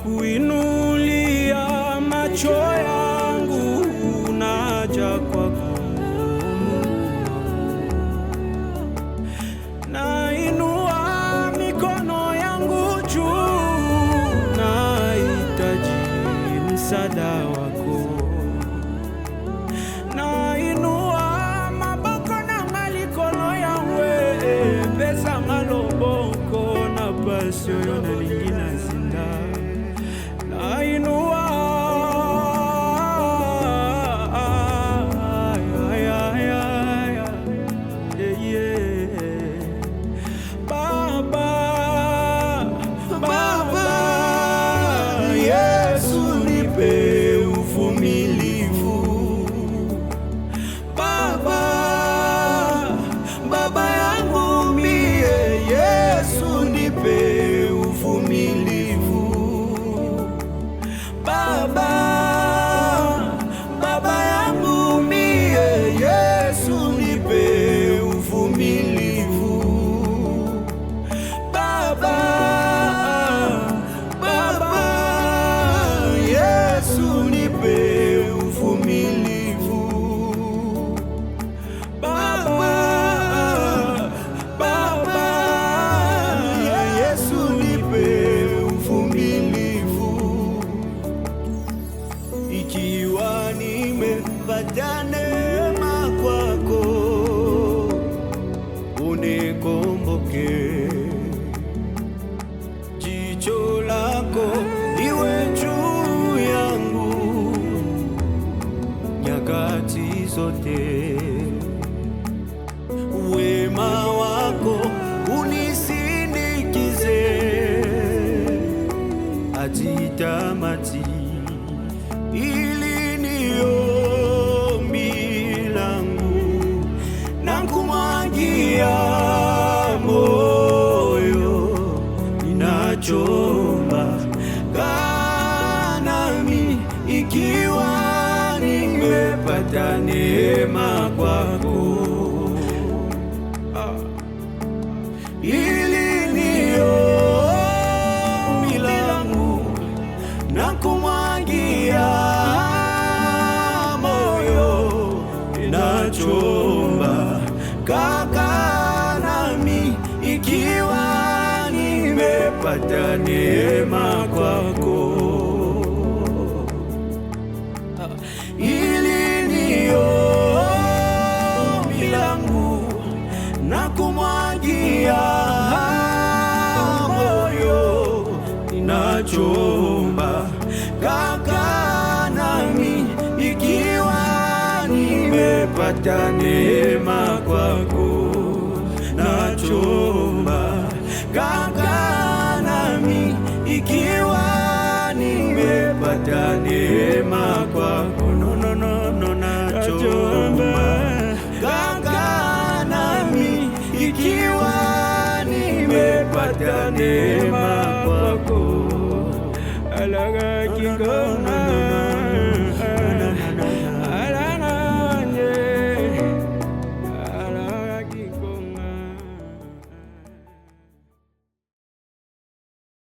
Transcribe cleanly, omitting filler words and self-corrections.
kuinulia macho yangu, naja kwako. Nainua mikono yangu juu, nahitaji msaada wako. Nainua maboko na malikono yangu, pesa maloboko na pasio yona lingina zinda. Nainua ikiwa nimepata neema kwako, unikumbuke. Jicho lako liwe juu yangu nyakati zote, wema wako unisindikize hadi tamati. Ili ni ombi langu, nakumwagia moyo, ninachoomba. Kaa nami ikiwa nimepata neema kwako. Ili ni ombi langu, nakumwagia chomba. Kaka nami ikiwa nimepata neema kwako. Ili ni ombi langu, nakumwagia moyo, ninachoomba. Kaka nami ikiwa nimepata neema kwako, nachoomba. Kaka nami ikiwa nimepata neema kwako, nachoomba. Kaka nami ikiwa nimepata neema kwako, alaga kikona